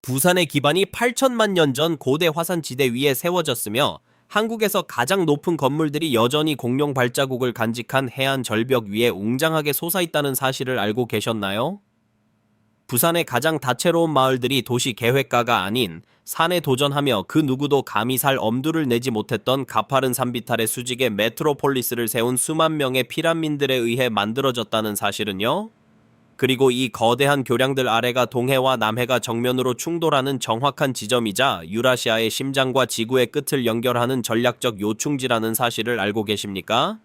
부산의 기반이 8천만 년 전 고대 화산지대 위에 세워졌으며 한국에서 가장 높은 건물들이 여전히 공룡 발자국을 간직한 해안 절벽 위에 웅장하게 솟아있다는 사실을 알고 계셨나요? 부산의 가장 다채로운 마을들이 도시 계획가가 아닌 산에 도전하며 그 누구도 감히 살 엄두를 내지 못했던 가파른 산비탈의 수직의 메트로폴리스를 세운 수만 명의 피란민들에 의해 만들어졌다는 사실은요? 그리고 이 거대한 교량들 아래가 동해와 남해가 정면으로 충돌하는 정확한 지점이자 유라시아의 심장과 지구의 끝을 연결하는 전략적 요충지라는 사실을 알고 계십니까?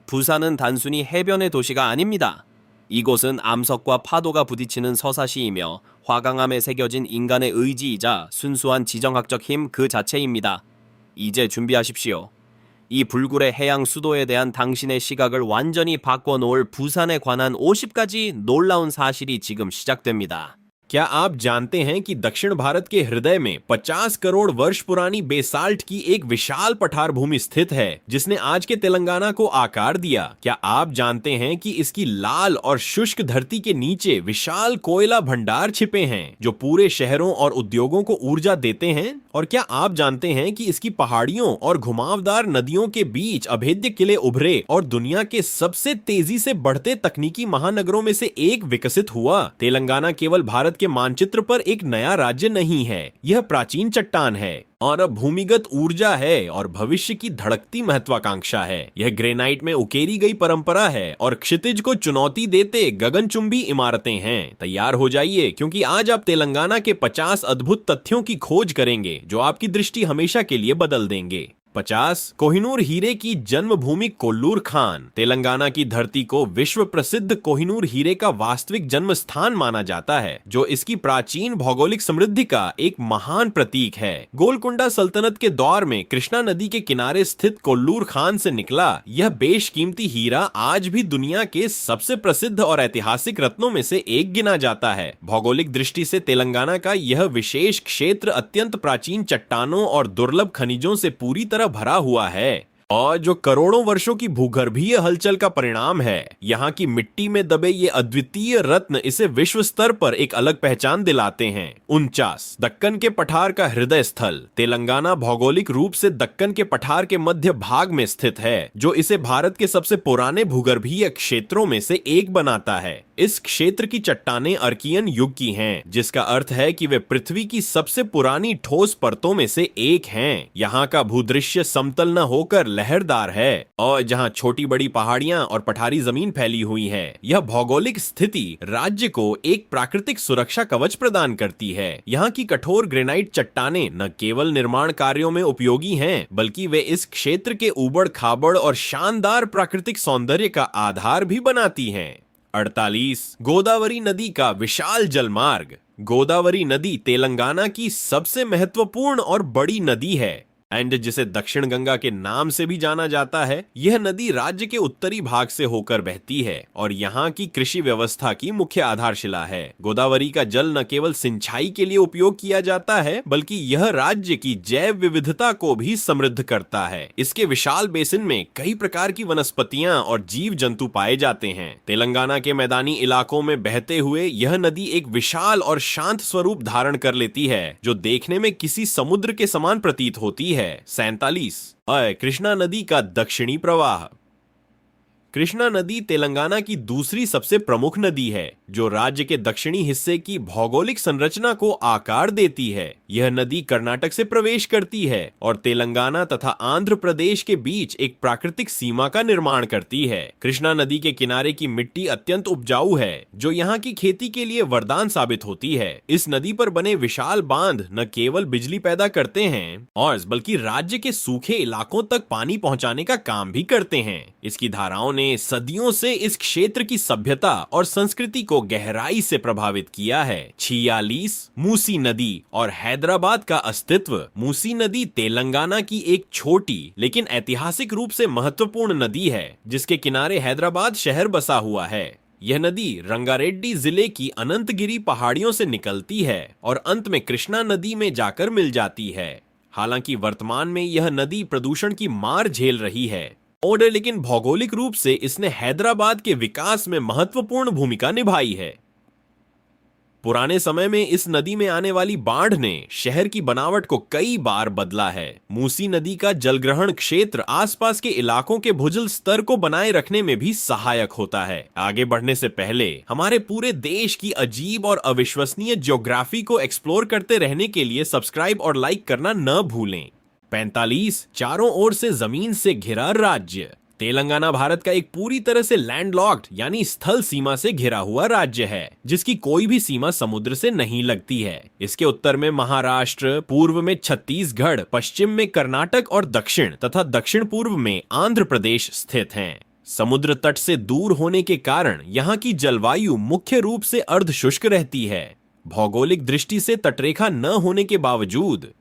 부산은 단순히 해변의 도시가 아닙니다. 이곳은 암석과 파도가 부딪히는 서사시이며 화강암에 새겨진 인간의 의지이자 순수한 지정학적 힘 그 자체입니다. 이제 준비하십시오. 이 불굴의 해양 수도에 대한 당신의 시각을 완전히 바꿔놓을 부산에 관한 50가지 놀라운 사실이 지금 시작됩니다. क्या आप जानते हैं कि दक्षिण भारत के हृदय में 50 करोड़ वर्ष पुरानी बेसाल्ट की एक विशाल पठार भूमि स्थित है जिसने आज के तेलंगाना को आकार दिया। क्या आप जानते हैं कि इसकी लाल और शुष्क धरती के नीचे विशाल कोयला भंडार छिपे हैं जो पूरे शहरों और उद्योगों को ऊर्जा देते हैं। और क्या आप जानते हैं कि इसकी पहाड़ियों और घुमावदार नदियों के बीच अभेद्य किले उभरे और दुनिया के सबसे तेजी से बढ़ते तकनीकी महानगरों में से एक विकसित हुआ। तेलंगाना केवल भारत के मानचित्र पर एक नया राज्य नहीं है, यह प्राचीन चट्टान है और अब भूमिगत ऊर्जा है और भविष्य की धड़कती महत्वाकांक्षा है। यह ग्रेनाइट में उकेरी गई परंपरा है और क्षितिज को चुनौती देते गगनचुंबी इमारतें हैं। तैयार हो जाइए क्योंकि आज आप तेलंगाना के 50 अद्भुत तथ्यों की खोज करेंगे जो आपकी दृष्टि हमेशा के लिए बदल देंगे। 50 कोहिनूर हीरे की जन्मभूमि कोल्लूर खान। तेलंगाना की धरती को विश्व प्रसिद्ध कोहिनूर हीरे का वास्तविक जन्म स्थान माना जाता है जो इसकी प्राचीन भौगोलिक समृद्धि का एक महान प्रतीक है। गोलकुंडा सल्तनत के दौर में कृष्णा नदी के किनारे स्थित कोल्लूर खान से निकला यह बेशकीमती हीरा आज भी दुनिया के सबसे प्रसिद्ध और ऐतिहासिक रत्नों में से एक गिना जाता है। भौगोलिक दृष्टि से तेलंगाना का यह विशेष क्षेत्र अत्यंत प्राचीन चट्टानों और दुर्लभ खनिजों से पूरी तरह भरा हुआ है और जो करोड़ों वर्षों की भूगर्भीय हलचल का परिणाम है। यहाँ की मिट्टी में दबे ये अद्वितीय रत्न इसे विश्व स्तर पर एक अलग पहचान दिलाते हैं। 49 दक्कन के पठार का हृदय स्थल। तेलंगाना भौगोलिक रूप से दक्कन के पठार के मध्य भाग में स्थित है जो इसे भारत के सबसे पुराने भूगर्भीय क्षेत्रों में से एक बनाता है। इस क्षेत्र की चट्टानें अर्कियन युग की हैं, जिसका अर्थ है कि वे पृथ्वी की सबसे पुरानी ठोस परतों में से एक हैं। यहाँ का भूदृश्य समतल न होकर लहरदार है और जहाँ छोटी बड़ी पहाड़ियां और पठारी जमीन फैली हुई है। यह भौगोलिक स्थिति राज्य को एक प्राकृतिक सुरक्षा कवच प्रदान करती है। यहाँ की कठोर ग्रेनाइट चट्टानें न केवल निर्माण कार्यों में उपयोगी हैं, बल्कि वे इस क्षेत्र के ऊबड़ खाबड़ और शानदार प्राकृतिक सौंदर्य का आधार भी बनाती हैं। 48 गोदावरी नदी का विशाल जलमार्ग। गोदावरी नदी तेलंगाना की सबसे महत्वपूर्ण और बड़ी नदी है एंड जिसे दक्षिण गंगा के नाम से भी जाना जाता है। यह नदी राज्य के उत्तरी भाग से होकर बहती है और यहाँ की कृषि व्यवस्था की मुख्य आधारशिला है। गोदावरी का जल न केवल सिंचाई के लिए उपयोग किया जाता है बल्कि यह राज्य की जैव विविधता को भी समृद्ध करता है। इसके विशाल बेसिन में कई प्रकार की वनस्पतियां और जीव जंतु पाए जाते हैं। तेलंगाना के मैदानी इलाकों में बहते हुए यह नदी एक विशाल और शांत स्वरूप धारण कर लेती है जो देखने में किसी समुद्र के समान प्रतीत होती है। 47 कृष्णा नदी का दक्षिणी प्रवाह। कृष्णा नदी तेलंगाना की दूसरी सबसे प्रमुख नदी है जो राज्य के दक्षिणी हिस्से की भौगोलिक संरचना को आकार देती है। यह नदी कर्नाटक से प्रवेश करती है और तेलंगाना तथा आंध्र प्रदेश के बीच एक प्राकृतिक सीमा का निर्माण करती है। कृष्णा नदी के किनारे की मिट्टी अत्यंत उपजाऊ है जो यहाँ की खेती के लिए वरदान साबित होती है। इस नदी पर बने विशाल बांध न केवल बिजली पैदा करते हैं और बल्कि राज्य के सूखे इलाकों तक पानी पहुँचाने का काम भी करते हैं। इसकी धाराओं ने सदियों से इस क्षेत्र की सभ्यता और संस्कृति को गहराई से प्रभावित किया है। 46 मूसी नदी और हैदराबाद का अस्तित्व। मूसी नदी तेलंगाना की एक छोटी लेकिन ऐतिहासिक रूप से महत्वपूर्ण नदी है जिसके किनारे हैदराबाद शहर बसा हुआ है। यह नदी रंगारेड्डी जिले की अनंतगिरी पहाड़ियों से निकलती है और अंत में कृष्णा नदी में जाकर मिल जाती है। हालांकि वर्तमान में यह नदी प्रदूषण की मार झेल रही है लेकिन भौगोलिक रूप से इसने हैदराबाद के विकास में महत्वपूर्ण भूमिका निभाई है। पुराने समय में इस नदी में आने वाली बाढ़ ने शहर की बनावट को कई बार बदला है। मूसी नदी का जलग्रहण क्षेत्र आसपास के इलाकों के भूजल स्तर को बनाए रखने में भी सहायक होता है। आगे बढ़ने से पहले हमारे पूरे देश की अजीब और अविश्वसनीय ज्योग्राफी को एक्सप्लोर करते रहने के लिए सब्सक्राइब और लाइक करना न भूलें। 45 चारों ओर से जमीन से घिरा राज्य। तेलंगाना भारत का एक पूरी तरह से लैंडलॉक्ड यानी स्थल सीमा से घिरा हुआ राज्य है, जिसकी कोई भी सीमा समुद्र से नहीं लगती है। इसके उत्तर में महाराष्ट्र, पूर्व में छत्तीसगढ़, पश्चिम में कर्नाटक और दक्षिण तथा दक्षिण पूर्व में आंध्र प्रदेश स्थित हैं। समुद्र तट से दूर होने के कारण यहाँ की जलवायु मुख्य रूप से अर्धशुष्क रहती है। भौगोलिक दृष्टि से तटरेखा न होने के बावजूद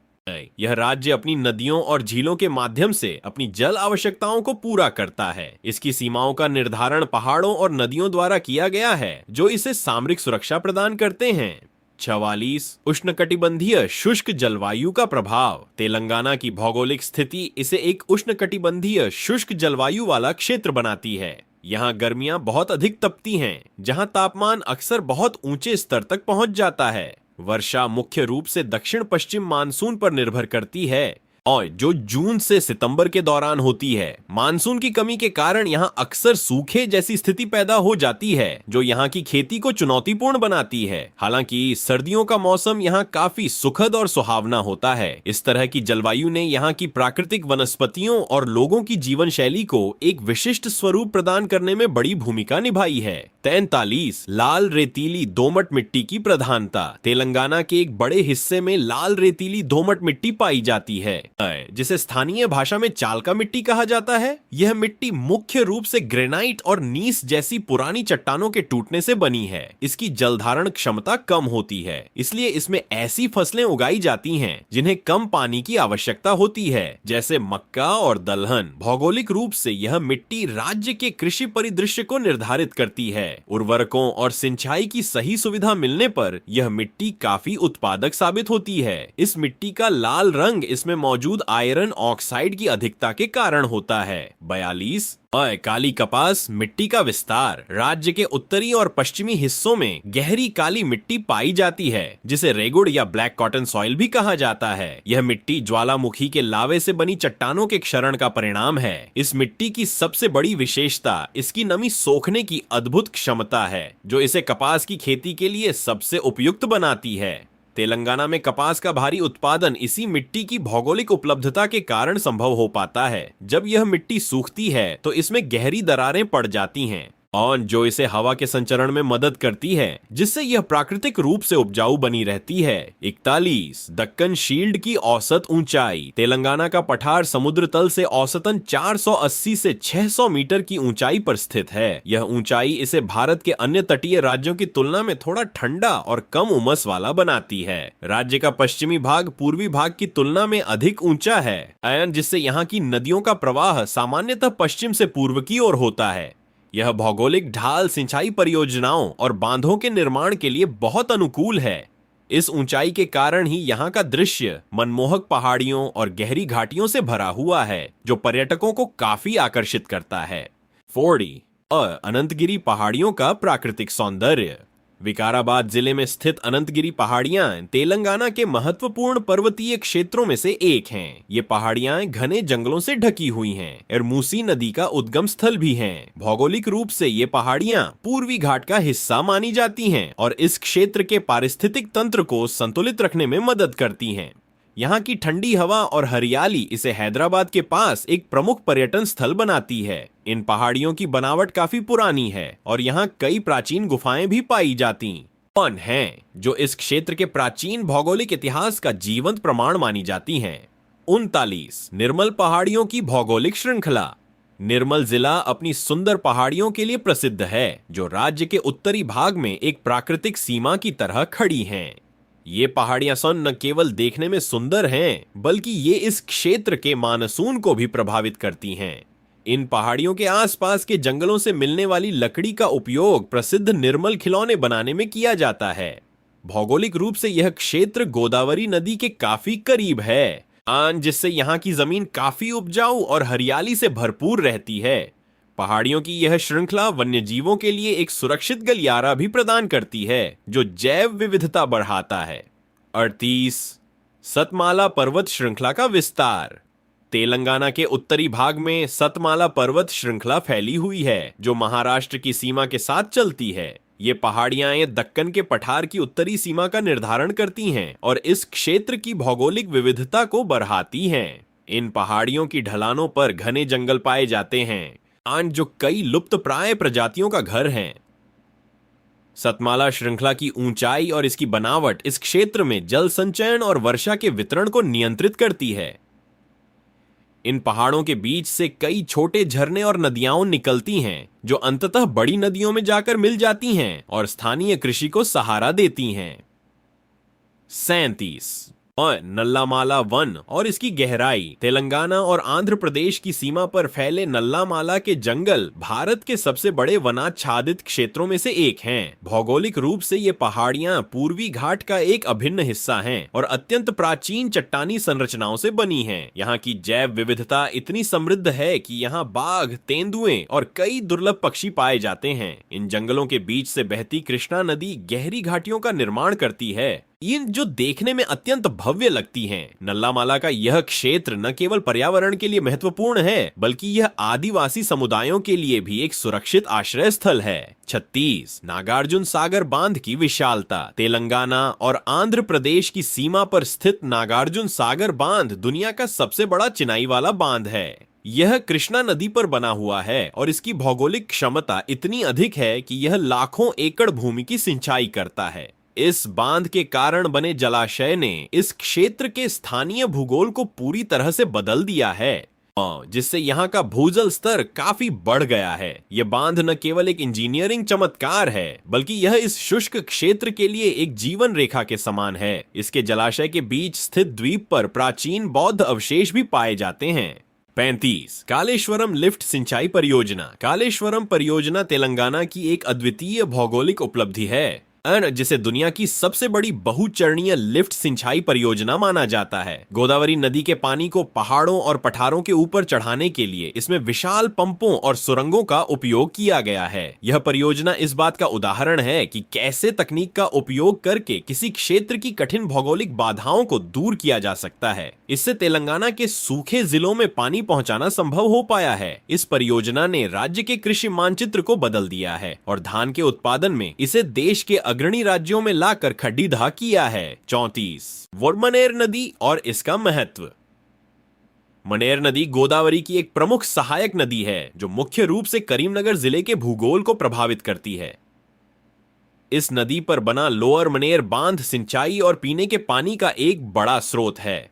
यह राज्य अपनी नदियों और झीलों के माध्यम से अपनी जल आवश्यकताओं को पूरा करता है। इसकी सीमाओं का निर्धारण पहाड़ों और नदियों द्वारा किया गया है, जो इसे सामरिक सुरक्षा प्रदान करते हैं। 44 उष्णकटिबंधीय शुष्क जलवायु का प्रभाव। तेलंगाना की भौगोलिक स्थिति इसे एक उष्णकटिबंधीय शुष्क जलवायु वाला क्षेत्र बनाती है। यहाँ गर्मियां बहुत अधिक तपती हैं, जहाँ तापमान अक्सर बहुत ऊंचे स्तर तक पहुंच जाता है। वर्षा मुख्य रूप से दक्षिण पश्चिम मानसून पर निर्भर करती है और जो जून से सितंबर के दौरान होती है। मानसून की कमी के कारण यहाँ अक्सर सूखे जैसी स्थिति पैदा हो जाती है, जो यहाँ की खेती को चुनौतीपूर्ण बनाती है। हालांकि सर्दियों का मौसम यहाँ काफी सुखद और सुहावना होता है। इस तरह की जलवायु ने यहाँ की प्राकृतिक वनस्पतियों और लोगों की जीवन शैली को एक विशिष्ट स्वरूप प्रदान करने में बड़ी भूमिका निभाई है। 43 लाल रेतीली दोमट मिट्टी की प्रधानता। तेलंगाना के एक बड़े हिस्से में लाल रेतीली दोमट मिट्टी पाई जाती है, जिसे स्थानीय भाषा में चालका मिट्टी कहा जाता है। यह मिट्टी मुख्य रूप से ग्रेनाइट और नीस जैसी पुरानी चट्टानों के टूटने से बनी है। इसकी जलधारण क्षमता कम होती है, इसलिए इसमें ऐसी फसलें उगाई जाती हैं जिन्हें कम पानी की आवश्यकता होती है, जैसे मक्का और दलहन। भौगोलिक रूप से यह मिट्टी राज्य के कृषि परिदृश्य को निर्धारित करती है। उर्वरकों और सिंचाई की सही सुविधा मिलने पर यह मिट्टी काफी उत्पादक साबित होती है। इस मिट्टी का लाल रंग इसमें मौजूद आयरन ऑक्साइड की अधिकता के कारण होता है। 42 काली कपास मिट्टी का विस्तार। राज्य के उत्तरी और पश्चिमी हिस्सों में गहरी काली मिट्टी पाई जाती है, जिसे रेगुड़ या ब्लैक कॉटन सॉइल भी कहा जाता है। यह मिट्टी ज्वालामुखी के लावे से बनी चट्टानों के क्षरण का परिणाम है। इस मिट्टी की सबसे बड़ी विशेषता इसकी नमी सोखने की अद्भुत क्षमता है, जो इसे कपास की खेती के लिए सबसे उपयुक्त बनाती है। तेलंगाना में कपास का भारी उत्पादन इसी मिट्टी की भौगोलिक उपलब्धता के कारण संभव हो पाता है। जब यह मिट्टी सूखती है तो इसमें गहरी दरारें पड़ जाती हैं, और जो इसे हवा के संचरण में मदद करती है, जिससे यह प्राकृतिक रूप से उपजाऊ बनी रहती है। 41 दक्कन शील्ड की औसत ऊंचाई। तेलंगाना का पठार समुद्र तल से औसतन 480 से 600 मीटर की ऊंचाई पर स्थित है। यह ऊंचाई इसे भारत के अन्य तटीय राज्यों की तुलना में थोड़ा ठंडा और कम उमस वाला बनाती है। राज्य का पश्चिमी भाग पूर्वी भाग की तुलना में अधिक ऊंचा है, जिससे यहाँ की नदियों का प्रवाह सामान्यतः पश्चिम से पूर्व की ओर होता है। यह भौगोलिक ढाल सिंचाई परियोजनाओं और बांधों के निर्माण के लिए बहुत अनुकूल है। इस ऊंचाई के कारण ही यहाँ का दृश्य मनमोहक पहाड़ियों और गहरी घाटियों से भरा हुआ है, जो पर्यटकों को काफी आकर्षित करता है। 40 अनंतगिरी पहाड़ियों का प्राकृतिक सौंदर्य। विकाराबाद जिले में स्थित अनंतगिरी पहाड़ियां तेलंगाना के महत्वपूर्ण पर्वतीय क्षेत्रों में से एक हैं। ये पहाड़ियां घने जंगलों से ढकी हुई हैं और मूसी नदी का उद्गम स्थल भी हैं। भौगोलिक रूप से ये पहाड़ियां पूर्वी घाट का हिस्सा मानी जाती हैं और इस क्षेत्र के पारिस्थितिक तंत्र को संतुलित रखने में मदद करती हैं। यहाँ की ठंडी हवा और हरियाली इसे हैदराबाद के पास एक प्रमुख पर्यटन स्थल बनाती है। इन पहाड़ियों की बनावट काफी पुरानी है और यहाँ कई प्राचीन गुफाएं भी पाई जाती हैं, जो इस क्षेत्र के प्राचीन भौगोलिक इतिहास का जीवंत प्रमाण मानी जाती हैं। 39 निर्मल पहाड़ियों की भौगोलिक श्रृंखला। निर्मल जिला अपनी सुंदर पहाड़ियों के लिए प्रसिद्ध है, जो राज्य के उत्तरी भाग में एक प्राकृतिक सीमा की तरह खड़ी हैं। ये पहाड़ियां न केवल देखने में सुंदर हैं, बल्कि ये इस क्षेत्र के मानसून को भी प्रभावित करती हैं। इन पहाड़ियों के आसपास के जंगलों से मिलने वाली लकड़ी का उपयोग प्रसिद्ध निर्मल खिलौने बनाने में किया जाता है। भौगोलिक रूप से यह क्षेत्र गोदावरी नदी के काफी करीब है, जिससे यहाँ की जमीन काफी उपजाऊ और हरियाली से भरपूर रहती है। पहाड़ियों की यह श्रृंखला वन्यजीवों के लिए एक सुरक्षित गलियारा भी प्रदान करती है, जो जैव विविधता बढ़ाता है। 38 सतमाला पर्वत श्रृंखला का विस्तार। तेलंगाना के उत्तरी भाग में सतमाला पर्वत श्रृंखला फैली हुई है, जो महाराष्ट्र की सीमा के साथ चलती है। ये पहाड़ियां दक्कन के पठार की उत्तरी सीमा का निर्धारण करती हैं और इस क्षेत्र की भौगोलिक विविधता को बढ़ाती हैं। इन पहाड़ियों की ढलानों पर घने जंगल पाए जाते हैं, जो कई लुप्तप्राय प्रजातियों का घर हैं। सतमाला श्रृंखला की ऊंचाई और इसकी बनावट इस क्षेत्र में जल संचयन और वर्षा के वितरण को नियंत्रित करती है। इन पहाड़ों के बीच से कई छोटे झरने और नदियां निकलती हैं, जो अंततः बड़ी नदियों में जाकर मिल जाती हैं और स्थानीय कृषि को सहारा देती हैं। 37 और नल्लामाला वन और इसकी गहराई। तेलंगाना और आंध्र प्रदेश की सीमा पर फैले नल्लामाला के जंगल भारत के सबसे बड़े वनाच्छादित क्षेत्रों में से एक हैं। भौगोलिक रूप से ये पहाड़ियां पूर्वी घाट का एक अभिन्न हिस्सा हैं और अत्यंत प्राचीन चट्टानी संरचनाओं से बनी हैं। यहाँ की जैव विविधता इतनी समृद्ध है कि यहाँ बाघ, तेंदुए और कई दुर्लभ पक्षी पाए जाते हैं। इन जंगलों के बीच से बहती कृष्णा नदी गहरी घाटियों का निर्माण करती है, इन जो देखने में अत्यंत भव्य लगती हैं। नल्लामाला का यह क्षेत्र न केवल पर्यावरण के लिए महत्वपूर्ण है, बल्कि यह आदिवासी समुदायों के लिए भी एक सुरक्षित आश्रय स्थल है। 36 नागार्जुन सागर बांध की विशालता। तेलंगाना और आंध्र प्रदेश की सीमा पर स्थित नागार्जुन सागर बांध दुनिया का सबसे बड़ा चिनाई वाला बांध है। यह कृष्णा नदी पर बना हुआ है और इसकी भौगोलिक क्षमता इतनी अधिक है कि यह लाखों एकड़ भूमि की सिंचाई करता है। इस बांध के कारण बने जलाशय ने इस क्षेत्र के स्थानीय भूगोल को पूरी तरह से बदल दिया है, जिससे यहाँ का भूजल स्तर काफी बढ़ गया है। यह बांध न केवल एक इंजीनियरिंग चमत्कार है, बल्कि यह इस शुष्क क्षेत्र के लिए एक जीवन रेखा के समान है। इसके जलाशय के बीच स्थित द्वीप पर प्राचीन बौद्ध अवशेष भी पाए जाते हैं। 35 कालेश्वरम लिफ्ट सिंचाई परियोजना। कालेश्वरम परियोजना तेलंगाना की एक अद्वितीय भौगोलिक उपलब्धि है, जिसे दुनिया की सबसे बड़ी बहुचरणीय लिफ्ट सिंचाई परियोजना माना जाता है। गोदावरी नदी के पानी को पहाड़ों और पठारों के ऊपर चढ़ाने के लिए इसमें विशाल पंपों और सुरंगों का उपयोग किया गया है। यह परियोजना इस बात का उदाहरण है कि कैसे तकनीक का उपयोग करके किसी क्षेत्र की कठिन भौगोलिक बाधाओं को दूर किया जा सकता है। इससे तेलंगाना के सूखे जिलों में पानी पहुंचाना संभव हो पाया है। इस परियोजना ने राज्य के कृषि मानचित्र को बदल दिया है और धान के उत्पादन में इसे देश के अग्रणी राज्यों में लाकर खड्डीदाह किया है। 34 वोडमनेर नदी और इसका महत्व। मनेर नदी गोदावरी की एक प्रमुख सहायक नदी है, जो मुख्य रूप से करीमनगर जिले के भूगोल को प्रभावित करती है। इस नदी पर बना लोअर मनेर बांध सिंचाई और पीने के पानी का एक बड़ा स्रोत है।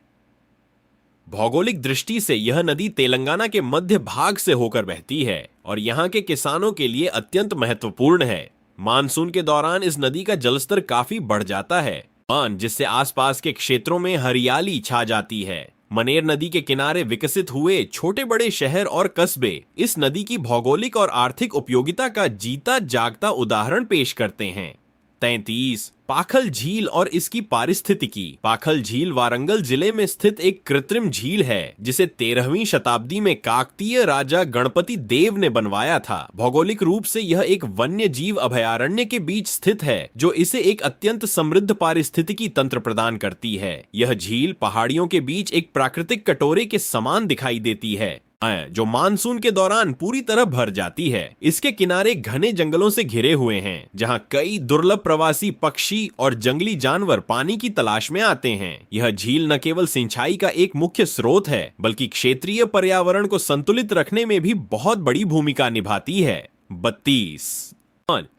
भौगोलिक दृष्टि से यह नदी तेलंगाना के मध्य भाग से होकर बहती है और यहाँ के किसानों के लिए अत्यंत महत्वपूर्ण है। मानसून के दौरान इस नदी का जलस्तर काफी बढ़ जाता है, जिससे आसपास के क्षेत्रों में हरियाली छा जाती है। मनेर नदी के किनारे विकसित हुए छोटे बड़े शहर और कस्बे इस नदी की भौगोलिक और आर्थिक उपयोगिता का जीता जागता उदाहरण पेश करते हैं। 33 पाखल झील और इसकी पारिस्थितिकी। पाखल झील वारंगल जिले में स्थित एक कृत्रिम झील है, जिसे 13वीं शताब्दी में काकतीय राजा गणपति देव ने बनवाया था। भौगोलिक रूप से यह एक वन्य जीव अभयारण्य के बीच स्थित है, जो इसे एक अत्यंत समृद्ध पारिस्थितिकी तंत्र प्रदान करती है। यह झील पहाड़ियों के बीच एक प्राकृतिक कटोरे के समान दिखाई देती है, जो मानसून के दौरान पूरी तरह भर जाती है। इसके किनारे घने जंगलों से घिरे हुए हैं, जहां कई दुर्लभ प्रवासी पक्षी और जंगली जानवर पानी की तलाश में आते हैं। यह झील न केवल सिंचाई का एक मुख्य स्रोत है, बल्कि क्षेत्रीय पर्यावरण को संतुलित रखने में भी बहुत बड़ी भूमिका निभाती है। 32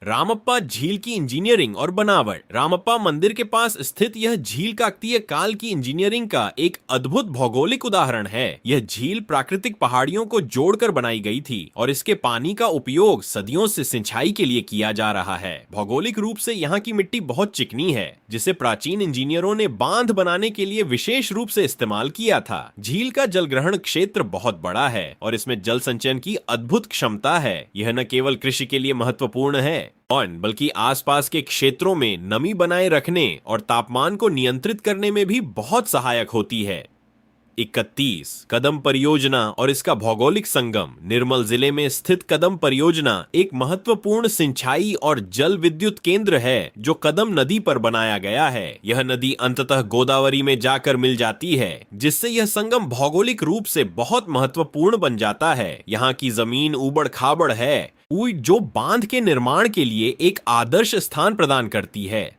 रामप्पा झील की इंजीनियरिंग और बनावट। रामप्पा मंदिर के पास स्थित यह झील काकतीय काल की इंजीनियरिंग का एक अद्भुत भौगोलिक उदाहरण है। यह झील प्राकृतिक पहाड़ियों को जोड़कर बनाई गई थी और इसके पानी का उपयोग सदियों से सिंचाई के लिए किया जा रहा है। भौगोलिक रूप से यहाँ की मिट्टी बहुत चिकनी है, जिसे प्राचीन इंजीनियरों ने बांध बनाने के लिए विशेष रूप से इस्तेमाल किया था। झील का जलग्रहण क्षेत्र बहुत बड़ा है और इसमें जल संचयन की अद्भुत क्षमता है। यह न केवल कृषि के लिए महत्वपूर्ण है, बल्कि आसपास के क्षेत्रों में नमी बनाए रखने और तापमान को नियंत्रित करने में भी बहुत सहायक होती है। 31 कदम परियोजना और इसका भौगोलिक संगम। निर्मल जिले में स्थित कदम परियोजना एक महत्वपूर्ण सिंचाई और जल विद्युत केंद्र है जो कदम नदी पर बनाया गया है। यह नदी अंततः गोदावरी में जाकर मिल जाती है, जिससे यह संगम भौगोलिक रूप से बहुत महत्वपूर्ण बन जाता है। यहाँ की जमीन ऊबड़ खाबड़ है, जो बांध के निर्माण के लिए एक आदर्श स्थान प्रदान करती है।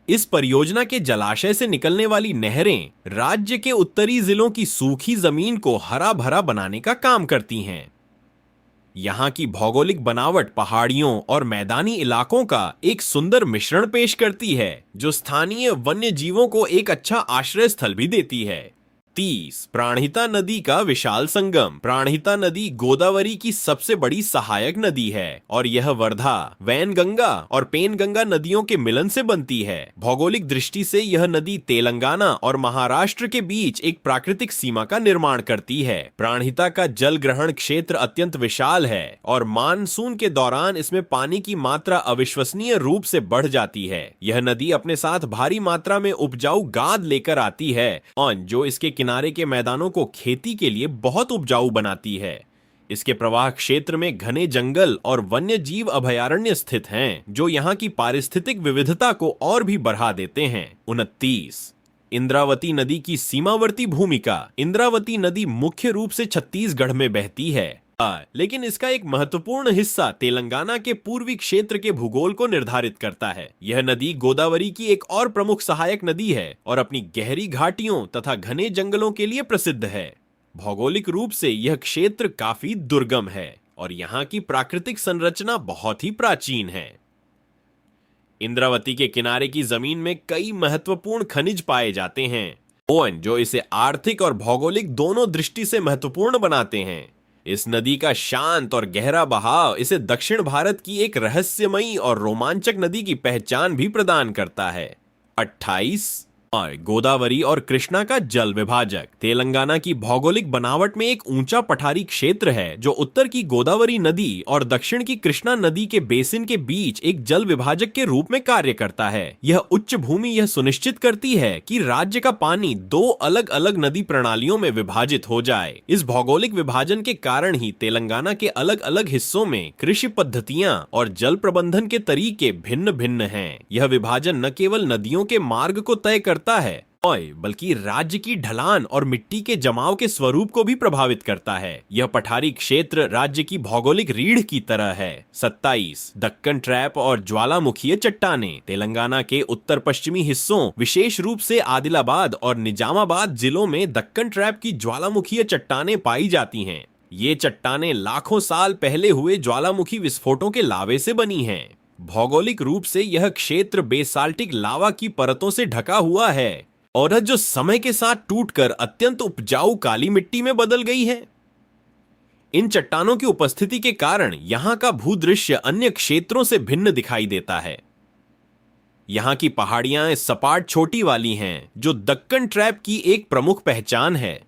इस परियोजना के जलाशय से निकलने वाली नहरें राज्य के उत्तरी जिलों की सूखी जमीन को हरा भरा बनाने का काम करती हैं। यहां की भौगोलिक बनावट पहाड़ियों और मैदानी इलाकों का एक सुंदर मिश्रण पेश करती है, जो स्थानीय वन्य जीवों को एक अच्छा आश्रय स्थल भी देती है। 30 प्राणहिता नदी का विशाल संगम। प्राणहिता नदी गोदावरी की सबसे बड़ी सहायक नदी है और यह वर्धा, वैनगंगा और पेनगंगा नदियों के मिलन से बनती है। भौगोलिक दृष्टि से यह नदी तेलंगाना और महाराष्ट्र के बीच एक प्राकृतिक सीमा का निर्माण करती है। प्राणहिता का जल ग्रहण क्षेत्र अत्यंत विशाल है और मानसून के दौरान इसमें पानी की मात्रा अविश्वसनीय रूप से बढ़ जाती है। यह नदी अपने साथ भारी मात्रा में उपजाऊ गाद लेकर आती है और जो इसके किनारे के मैदानों को खेती के लिए बहुत उपजाऊ बनाती है। इसके प्रवाह क्षेत्र में घने जंगल और वन्य जीव अभयारण्य स्थित हैं, जो यहाँ की पारिस्थितिक विविधता को और भी बढ़ा देते हैं। 29 इंद्रावती नदी की सीमावर्ती भूमिका। इंद्रावती नदी मुख्य रूप से छत्तीसगढ़ में बहती है, लेकिन इसका एक महत्वपूर्ण हिस्सा तेलंगाना के पूर्वी क्षेत्र के भूगोल को निर्धारित करता है। यह नदी गोदावरी की एक और प्रमुख सहायक नदी है और अपनी गहरी घाटियों तथा घने जंगलों के लिए प्रसिद्ध है। भौगोलिक रूप से यह क्षेत्र काफी दुर्गम है और यहाँ की प्राकृतिक संरचना बहुत ही प्राचीन है। इंद्रावती के किनारे की जमीन में कई महत्वपूर्ण खनिज पाए जाते हैं, जो इसे आर्थिक और भौगोलिक दोनों दृष्टि से महत्वपूर्ण बनाते हैं। इस नदी का शांत और गहरा बहाव इसे दक्षिण भारत की एक रहस्यमयी और रोमांचक नदी की पहचान भी प्रदान करता है। 28 और गोदावरी और कृष्णा का जल विभाजक। तेलंगाना की भौगोलिक बनावट में एक ऊंचा पठारी क्षेत्र है जो उत्तर की गोदावरी नदी और दक्षिण की कृष्णा नदी के बेसिन के बीच एक जल विभाजक के रूप में कार्य करता है। यह उच्च भूमि यह सुनिश्चित करती है कि राज्य का पानी दो अलग अलग नदी प्रणालियों में विभाजित हो जाए। इस भौगोलिक विभाजन के कारण ही तेलंगाना के अलग अलग हिस्सों में कृषि पद्धतियां और जल प्रबंधन के तरीके भिन्न भिन्न हैं। यह विभाजन न केवल नदियों के मार्ग को तय करता है, बल्कि राज्य की ढलान और मिट्टी के जमाव के स्वरूप को भी प्रभावित करता है। यह पठारी क्षेत्र राज्य की भौगोलिक रीढ़ की तरह है। 27 दक्कन ट्रैप और ज्वालामुखीय चट्टानें। तेलंगाना के उत्तर पश्चिमी हिस्सों, विशेष रूप से आदिलाबाद और निजामाबाद जिलों में दक्कन ट्रैप की ज्वालामुखीय चट्टानें पाई जाती हैं। ये चट्टानें लाखों साल पहले हुए ज्वालामुखी विस्फोटों के लावे से बनी हैं। भौगोलिक रूप से यह क्षेत्र बेसाल्टिक लावा की परतों से ढका हुआ है और जो समय के साथ टूटकर अत्यंत उपजाऊ काली मिट्टी में बदल गई है। इन चट्टानों की उपस्थिति के कारण यहां का भूदृश्य अन्य क्षेत्रों से भिन्न दिखाई देता है। यहां की पहाड़ियां सपाट छोटी वाली हैं, जो दक्कन ट्रैप की एक प्रमुख पहचान है।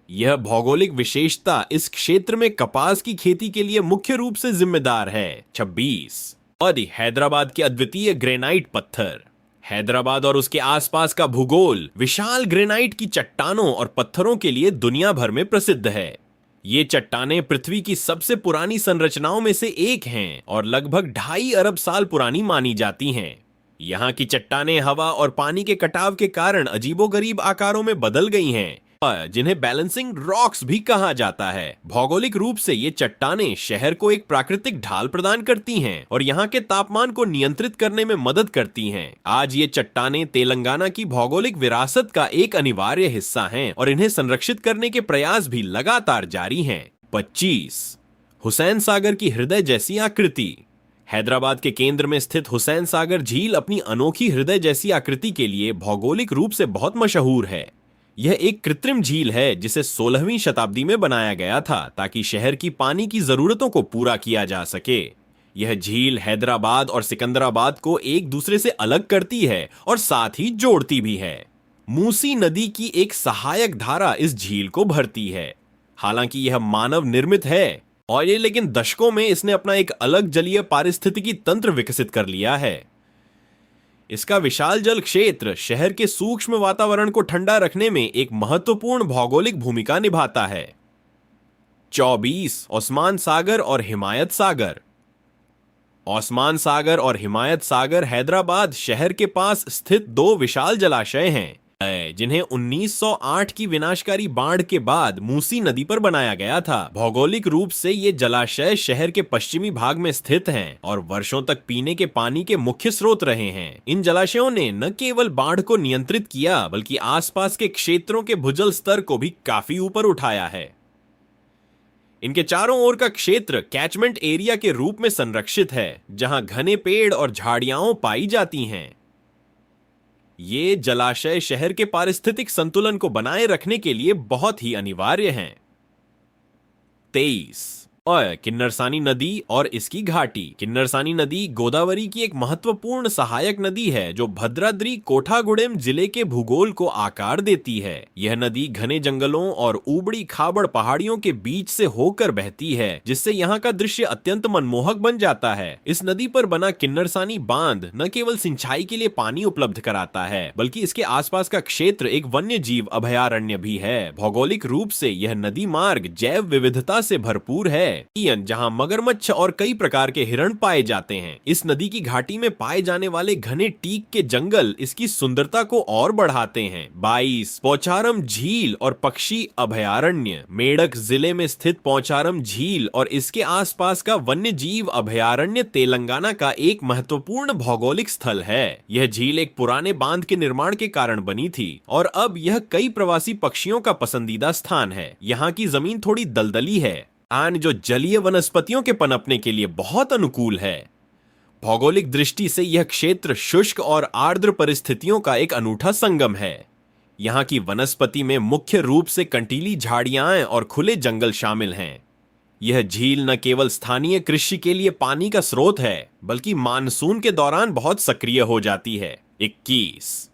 यह भौगोलिक विशेषता इस क्षेत्र में कपास की खेती के लिए मुख्य रूप से जिम्मेदार है। 26 और हैदराबाद के अद्वितीय ग्रेनाइट पत्थर। हैदराबाद और उसके आसपास का भूगोल विशाल ग्रेनाइट की चट्टानों और पत्थरों के लिए दुनिया भर में प्रसिद्ध है। ये चट्टानें पृथ्वी की सबसे पुरानी संरचनाओं में से एक हैं और लगभग 2.5 अरब साल पुरानी मानी जाती हैं। यहाँ की चट्टानें हवा और पानी के कटाव के कारण अजीबोगरीब आकारों में बदल गई हैं, जिन्हें बैलेंसिंग रॉक्स भी कहा जाता है। भौगोलिक रूप से ये चट्टानें शहर को एक प्राकृतिक ढाल प्रदान करती हैं और यहाँ के तापमान को नियंत्रित करने में मदद करती हैं। आज ये चट्टानें तेलंगाना की भौगोलिक विरासत का एक अनिवार्य हिस्सा हैं और इन्हें संरक्षित करने के प्रयास भी लगातार जारी हैं। 25 हुसैन सागर की हृदय जैसी आकृति। हैदराबाद के केंद्र में स्थित हुसैन सागर झील अपनी अनोखी हृदय जैसी आकृति के लिए भौगोलिक रूप से बहुत मशहूर है। यह एक कृत्रिम झील है जिसे 16वीं शताब्दी में बनाया गया था ताकि शहर की पानी की जरूरतों को पूरा किया जा सके। यह झील हैदराबाद और सिकंदराबाद को एक दूसरे से अलग करती है और साथ ही जोड़ती भी है। मूसी नदी की एक सहायक धारा इस झील को भरती है। हालांकि यह मानव निर्मित है और लेकिन दशकों में इसने अपना एक अलग जलीय पारिस्थितिकी तंत्र विकसित कर लिया है। इसका विशाल जल क्षेत्र शहर के सूक्ष्म वातावरण को ठंडा रखने में एक महत्वपूर्ण भौगोलिक भूमिका निभाता है। 24 ओस्मान सागर और हिमायत सागर। ओस्मान सागर और हिमायत सागर हैदराबाद शहर के पास स्थित दो विशाल जलाशय हैं, जिन्हें 1908 की विनाशकारी बाढ़ के बाद मूसी नदी पर बनाया गया था। भौगोलिक रूप से ये जलाशय शहर के पश्चिमी भाग में स्थित हैं और वर्षों तक पीने के पानी के मुख्य स्रोत रहे हैं। इन जलाशयों ने न केवल बाढ़ को नियंत्रित किया, बल्कि आसपास के क्षेत्रों के भूजल स्तर को भी काफी ऊपर उठाया है। इनके चारों ओर का क्षेत्र कैचमेंट एरिया के रूप में संरक्षित है, जहां घने पेड़ और झाड़ियां पाई जाती हैं। ये जलाशय शहर के पारिस्थितिक संतुलन को बनाए रखने के लिए बहुत ही अनिवार्य हैं। 23 और किन्नरसानी नदी और इसकी घाटी। किन्नरसानी नदी गोदावरी की एक महत्वपूर्ण सहायक नदी है, जो भद्राद्री कोठागुडेम जिले के भूगोल को आकार देती है। यह नदी घने जंगलों और ऊबड़ी खाबड़ पहाड़ियों के बीच से होकर बहती है, जिससे यहाँ का दृश्य अत्यंत मनमोहक बन जाता है। इस नदी पर बना किन्नरसानी बांध न केवल सिंचाई के लिए पानी उपलब्ध कराता है, बल्कि इसके आसपास का क्षेत्र एक वन्य जीव अभयारण्य भी है। भौगोलिक रूप से यह नदी मार्ग जैव विविधता से भरपूर है, जहां मगरमच्छ और कई प्रकार के हिरण पाए जाते हैं। इस नदी की घाटी में पाए जाने वाले घने टीक के जंगल इसकी सुंदरता को और बढ़ाते हैं। 22 पोचारम झील और पक्षी अभयारण्य। मेडक जिले में स्थित पोचारम झील और इसके आसपास का वन्य जीव अभयारण्य तेलंगाना का एक महत्वपूर्ण भौगोलिक स्थल है। यह झील एक पुराने बांध के निर्माण के कारण बनी थी और अब यह कई प्रवासी पक्षियों का पसंदीदा स्थान है। यहाँ की जमीन थोड़ी दलदली है, जो जलीय वनस्पतियों के पनपने के लिए बहुत अनुकूल है। भौगोलिक दृष्टि से यह क्षेत्र शुष्क और आर्द्र परिस्थितियों का एक अनूठा संगम है। यहाँ की वनस्पति में मुख्य रूप से कंटीली झाड़ियां और खुले जंगल शामिल हैं। यह झील न केवल स्थानीय कृषि के लिए पानी का स्रोत है, बल्कि मानसून के दौरान बहुत सक्रिय हो जाती है। 21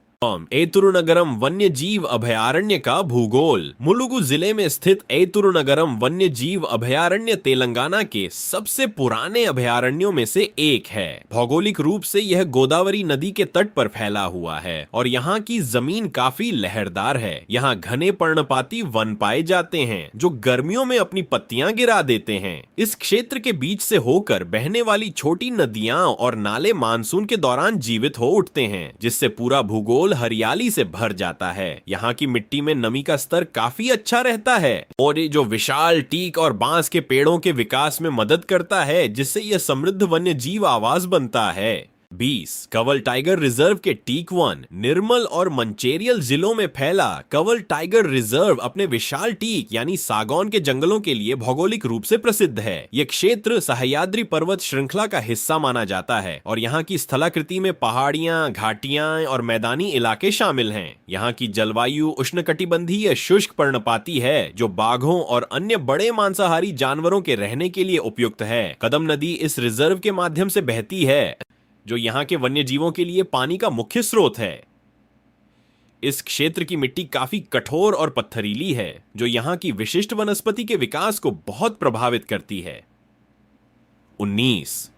एतुरुनगरम वन्य जीव अभयारण्य का भूगोल। मुलुगु जिले में स्थित एतुरुनगरम वन्य जीव अभयारण्य तेलंगाना के सबसे पुराने अभयारण्यों में से एक है। भौगोलिक रूप से यह गोदावरी नदी के तट पर फैला हुआ है और यहाँ की जमीन काफी लहरदार है। यहाँ घने पर्णपाती वन पाए जाते हैं, जो गर्मियों में अपनी पत्तियां गिरा देते हैं। इस क्षेत्र के बीच से होकर बहने वाली छोटी नदियां और नाले मानसून के दौरान जीवित हो उठते हैं, जिससे पूरा भूगोल हरियाली से भर जाता है। यहाँ की मिट्टी में नमी का स्तर काफी अच्छा रहता है और ये जो विशाल टीक और बांस के पेड़ों के विकास में मदद करता है, जिससे यह समृद्ध वन्य जीव आवास बनता है। 20 कवल टाइगर रिजर्व के टीक वन। निर्मल और मंचेरियल जिलों में फैला कवल टाइगर रिजर्व अपने विशाल टीक यानी सागौन के जंगलों के लिए भौगोलिक रूप से प्रसिद्ध है। यह क्षेत्र सह्याद्री पर्वत श्रृंखला का हिस्सा माना जाता है और यहाँ की स्थलाकृति में पहाड़ियां, घाटियां और मैदानी इलाके शामिल हैं। यहाँ की जलवायु उष्णकटिबंधीय शुष्क पर्णपाती है, जो बाघों और अन्य बड़े मांसाहारी जानवरों के रहने के लिए उपयुक्त है। कदम नदी इस रिजर्व के माध्यम से बहती है, जो यहाँ के वन्य जीवों के लिए पानी का मुख्य स्रोत है। इस क्षेत्र की मिट्टी काफी कठोर और पत्थरीली है, जो यहाँ की विशिष्ट वनस्पति के विकास को बहुत प्रभावित करती है। 19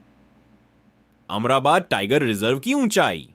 अमराबाद टाइगर रिजर्व की ऊंचाई।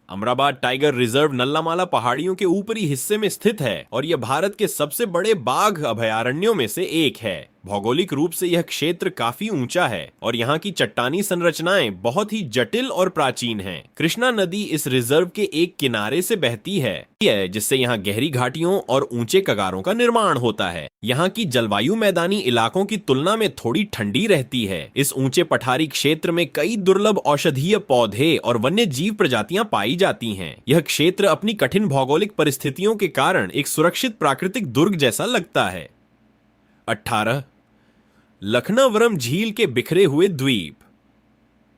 अमराबाद टाइगर रिजर्व नल्लामाला पहाड़ियों के ऊपरी हिस्से में स्थित है और यह भारत के सबसे बड़े बाघ अभयारण्यों में से एक है। भौगोलिक रूप से यह क्षेत्र काफी ऊंचा है और यहाँ की चट्टानी संरचनाएं बहुत ही जटिल और प्राचीन हैं। कृष्णा नदी इस रिजर्व के एक किनारे से बहती है, जिससे यहाँ गहरी घाटियों और ऊंचे कगारों का निर्माण होता है। यहाँ की जलवायु मैदानी इलाकों की तुलना में थोड़ी ठंडी रहती है। इस ऊंचे पठारी क्षेत्र में कई दुर्लभ औषधीय पौधे और वन्य जीव प्रजातियां पाई जाती हैं। यह क्षेत्र अपनी कठिन भौगोलिक परिस्थितियों के कारण एक सुरक्षित प्राकृतिक दुर्ग जैसा लगता है। 18 लखनवरम झील के बिखरे हुए द्वीप।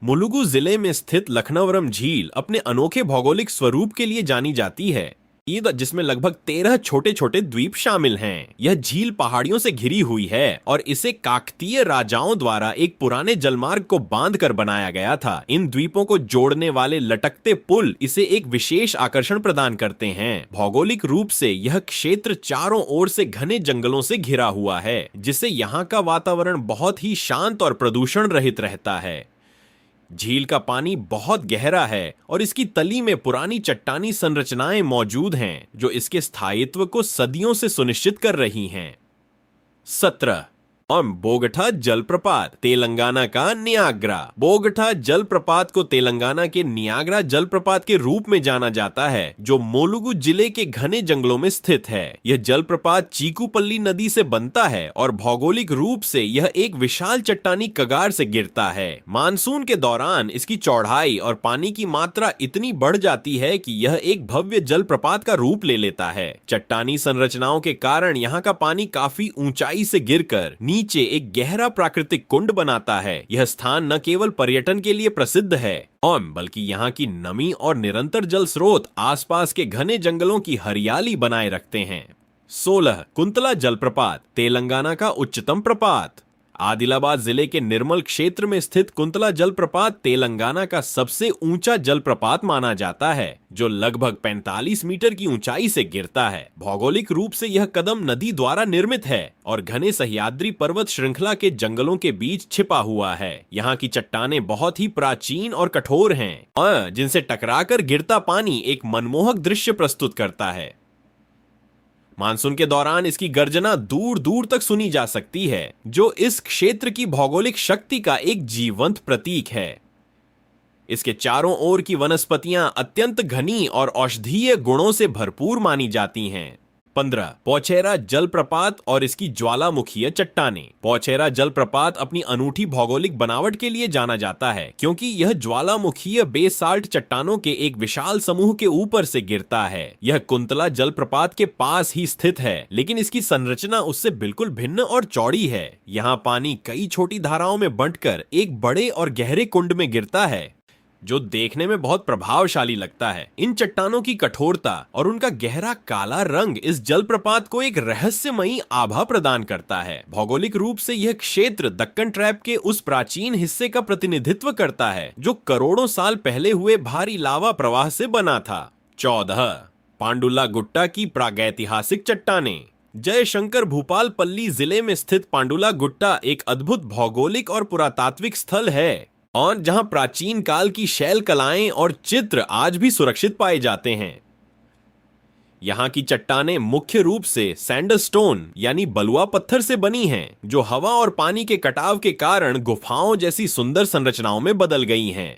मुलुगु जिले में स्थित लखनवरम झील अपने अनोखे भौगोलिक स्वरूप के लिए जानी जाती है, जिसमें लगभग 13 छोटे छोटे द्वीप शामिल हैं। यह झील पहाड़ियों से घिरी हुई है और इसे काकतीय राजाओं द्वारा एक पुराने जलमार्ग को बांधकर बनाया गया था। इन द्वीपों को जोड़ने वाले लटकते पुल इसे एक विशेष आकर्षण प्रदान करते हैं। भौगोलिक रूप से यह क्षेत्र चारों ओर से घने जंगलों से घिरा हुआ है, जिससे यहाँ का वातावरण बहुत ही शांत और प्रदूषण रहित रहता है। झील का पानी बहुत गहरा है और इसकी तली में पुरानी चट्टानी संरचनाएं मौजूद हैं जो इसके स्थायित्व को सदियों से सुनिश्चित कर रही हैं। 17 और बोगटा जलप्रपात, तेलंगाना का नियाग्रा। बोगटा जलप्रपात को तेलंगाना के नियाग्रा जलप्रपात के रूप में जाना जाता है जो मुलुगु जिले के घने जंगलों में स्थित है। यह जलप्रपात चीकुपल्ली नदी से बनता है और भौगोलिक रूप से यह एक विशाल चट्टानी कगार से गिरता है। मानसून के दौरान इसकी चौड़ाई और पानी की मात्रा इतनी बढ़ जाती है कि यह एक भव्य जलप्रपात का रूप ले लेता है। चट्टानी संरचनाओं के कारण यहाँ का पानी काफी ऊंचाई से गिरकर नीचे एक गहरा प्राकृतिक कुंड बनाता है। यह स्थान न केवल पर्यटन के लिए प्रसिद्ध है बल्कि यहाँ की नमी और निरंतर जल स्रोत आसपास के घने जंगलों की हरियाली बनाए रखते हैं। 16 कुंतला जलप्रपात, तेलंगाना का उच्चतम प्रपात। आदिलाबाद जिले के निर्मल क्षेत्र में स्थित कुंतला जलप्रपात तेलंगाना का सबसे ऊंचा जलप्रपात माना जाता है जो लगभग 45 मीटर की ऊंचाई से गिरता है। भौगोलिक रूप से यह कदम नदी द्वारा निर्मित है और घने सह्याद्री पर्वत श्रृंखला के जंगलों के बीच छिपा हुआ है। यहाँ की चट्टानें बहुत ही प्राचीन और कठोर हैं जिनसे टकराकर गिरता पानी एक मनमोहक दृश्य प्रस्तुत करता है। मानसून के दौरान इसकी गर्जना दूर दूर तक सुनी जा सकती है जो इस क्षेत्र की भौगोलिक शक्ति का एक जीवंत प्रतीक है। इसके चारों ओर की वनस्पतियां अत्यंत घनी और औषधीय गुणों से भरपूर मानी जाती हैं। 15 पोचेरा जलप्रपात और इसकी ज्वालामुखीय चट्टानें। पोचेरा जलप्रपात अपनी अनूठी भौगोलिक बनावट के लिए जाना जाता है क्योंकि यह ज्वालामुखीय बेसाल्ट चट्टानों के एक विशाल समूह के ऊपर से गिरता है। यह कुंतला जलप्रपात के पास ही स्थित है लेकिन इसकी संरचना उससे बिल्कुल भिन्न और चौड़ी है। यहाँ पानी कई छोटी धाराओं में बंटकर एक बड़े और गहरे कुंड में गिरता है जो देखने में बहुत प्रभावशाली लगता है। इन चट्टानों की कठोरता और उनका गहरा काला रंग इस जलप्रपात को एक रहस्यमयी आभा प्रदान करता है। भौगोलिक रूप से यह क्षेत्र दक्कन ट्रैप के उस प्राचीन हिस्से का प्रतिनिधित्व करता है जो करोड़ों साल पहले हुए भारी लावा प्रवाह से बना था। 14 पांडुला गुट्टा की प्रागैतिहासिक चट्टानें। जयशंकर भूपालपल्ली जिले में स्थित पांडुला गुट्टा एक अद्भुत भौगोलिक और पुरातात्विक स्थल है और जहां प्राचीन काल की शैल कलाएं और चित्र आज भी सुरक्षित पाए जाते हैं। यहां की चट्टानें मुख्य रूप से सैंडस्टोन यानी बलुआ पत्थर से बनी हैं जो हवा और पानी के कटाव के कारण गुफाओं जैसी सुंदर संरचनाओं में बदल गई हैं।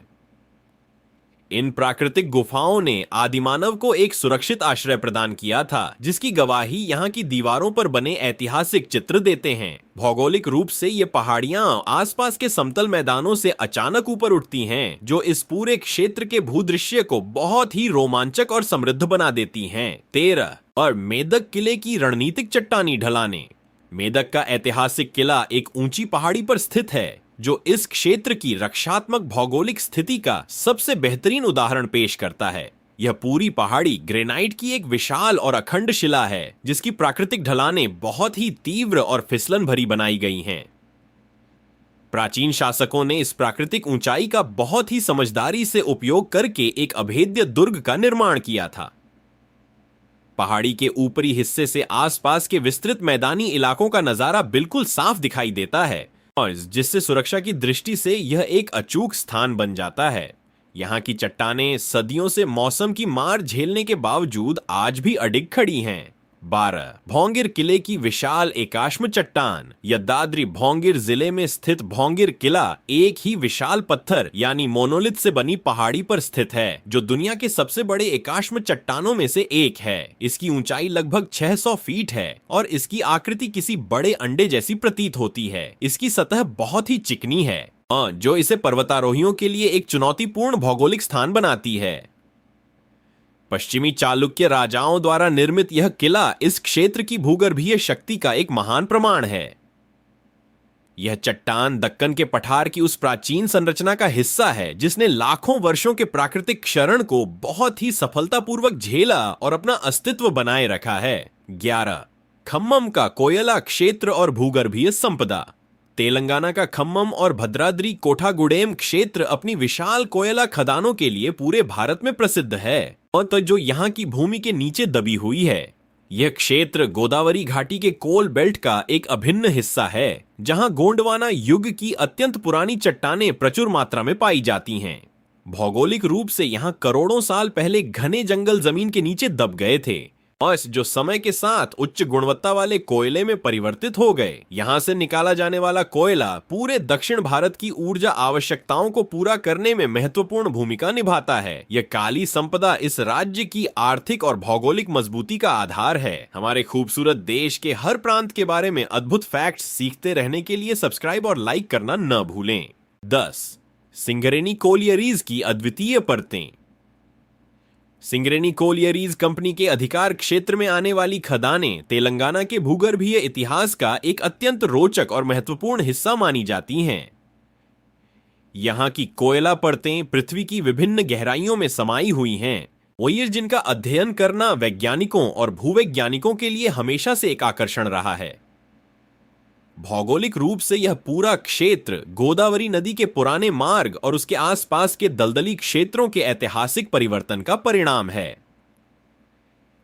इन प्राकृतिक गुफाओं ने आदिमानव को एक सुरक्षित आश्रय प्रदान किया था जिसकी गवाही यहाँ की दीवारों पर बने ऐतिहासिक चित्र देते हैं। भौगोलिक रूप से ये पहाड़ियां आसपास के समतल मैदानों से अचानक ऊपर उठती हैं जो इस पूरे क्षेत्र के भूदृश्य को बहुत ही रोमांचक और समृद्ध बना देती हैं। 13 और मेदक किले की रणनीतिक चट्टानी ढलानें। मेदक का ऐतिहासिक किला एक ऊंची पहाड़ी पर स्थित है जो इस क्षेत्र की रक्षात्मक भौगोलिक स्थिति का सबसे बेहतरीन उदाहरण पेश करता है। यह पूरी पहाड़ी ग्रेनाइट की एक विशाल और अखंड शिला है जिसकी प्राकृतिक ढलानें बहुत ही तीव्र और फिसलन भरी बनाई गई हैं। प्राचीन शासकों ने इस प्राकृतिक ऊंचाई का बहुत ही समझदारी से उपयोग करके एक अभेद्य दुर्ग का निर्माण किया था। पहाड़ी के ऊपरी हिस्से से आसपास के विस्तृत मैदानी इलाकों का नजारा बिल्कुल साफ दिखाई देता है और जिससे सुरक्षा की दृष्टि से यह एक अचूक स्थान बन जाता है। यहाँ की चट्टानें सदियों से मौसम की मार झेलने के बावजूद आज भी अडिग खड़ी हैं। 12 भोंगिर किले की विशाल एकाश्म चट्टान। यदाद्री भोंगिर जिले में स्थित भोंगिर किला एक ही विशाल पत्थर यानी मोनोलिथ से बनी पहाड़ी पर स्थित है जो दुनिया के सबसे बड़े एकाश्म चट्टानों में से एक है। इसकी ऊंचाई लगभग 600 फीट है और इसकी आकृति किसी बड़े अंडे जैसी प्रतीत होती है। इसकी सतह बहुत ही चिकनी है जो इसे पर्वतारोहियों के लिए एक चुनौतीपूर्ण भौगोलिक स्थान बनाती है। पश्चिमी चालुक्य राजाओं द्वारा निर्मित यह किला इस क्षेत्र की भूगर्भीय शक्ति का एक महान प्रमाण है। यह चट्टान दक्कन के पठार की उस प्राचीन संरचना का हिस्सा है जिसने लाखों वर्षों के प्राकृतिक क्षरण को बहुत ही सफलतापूर्वक झेला और अपना अस्तित्व बनाए रखा है। 11 खम्मम का कोयला क्षेत्र और भूगर्भीय संपदा। तेलंगाना का खम्मम और भद्राद्री कोठागुडेम क्षेत्र अपनी विशाल कोयला खदानों के लिए पूरे भारत में प्रसिद्ध है और तो जो यहाँ की भूमि के नीचे दबी हुई है। यह क्षेत्र गोदावरी घाटी के कोल बेल्ट का एक अभिन्न हिस्सा है, जहां गोंडवाना युग की अत्यंत पुरानी चट्टानें प्रचुर मात्रा में पाई जाती हैं। भौगोलिक रूप से यहां करोड़ों साल पहले घने जंगल जमीन के नीचे दब गए थे और जो समय के साथ उच्च गुणवत्ता वाले कोयले में परिवर्तित हो गए। यहां से निकाला जाने वाला कोयला पूरे दक्षिण भारत की ऊर्जा आवश्यकताओं को पूरा करने में महत्वपूर्ण भूमिका निभाता है। यह काली संपदा इस राज्य की आर्थिक और भौगोलिक मजबूती का आधार है। हमारे खूबसूरत देश के हर प्रांत के बारे में अद्भुत फैक्ट्स सीखते रहने के लिए सब्सक्राइब और लाइक करना न भूलें। 10. सिंगरेनी कोलियरीज की अद्वितीय परतें। सिंगरेनी कोलियरीज कंपनी के अधिकार क्षेत्र में आने वाली खदानें तेलंगाना के भूगर्भीय इतिहास का एक अत्यंत रोचक और महत्वपूर्ण हिस्सा मानी जाती हैं। यहां की कोयला परतें पृथ्वी की विभिन्न गहराइयों में समाई हुई हैं, और जिनका अध्ययन करना वैज्ञानिकों और भूवैज्ञानिकों के लिए हमेशा से एक आकर्षण रहा है। भौगोलिक रूप से यह पूरा क्षेत्र गोदावरी नदी के पुराने मार्ग और उसके आसपास के दलदली क्षेत्रों के ऐतिहासिक परिवर्तन का परिणाम है।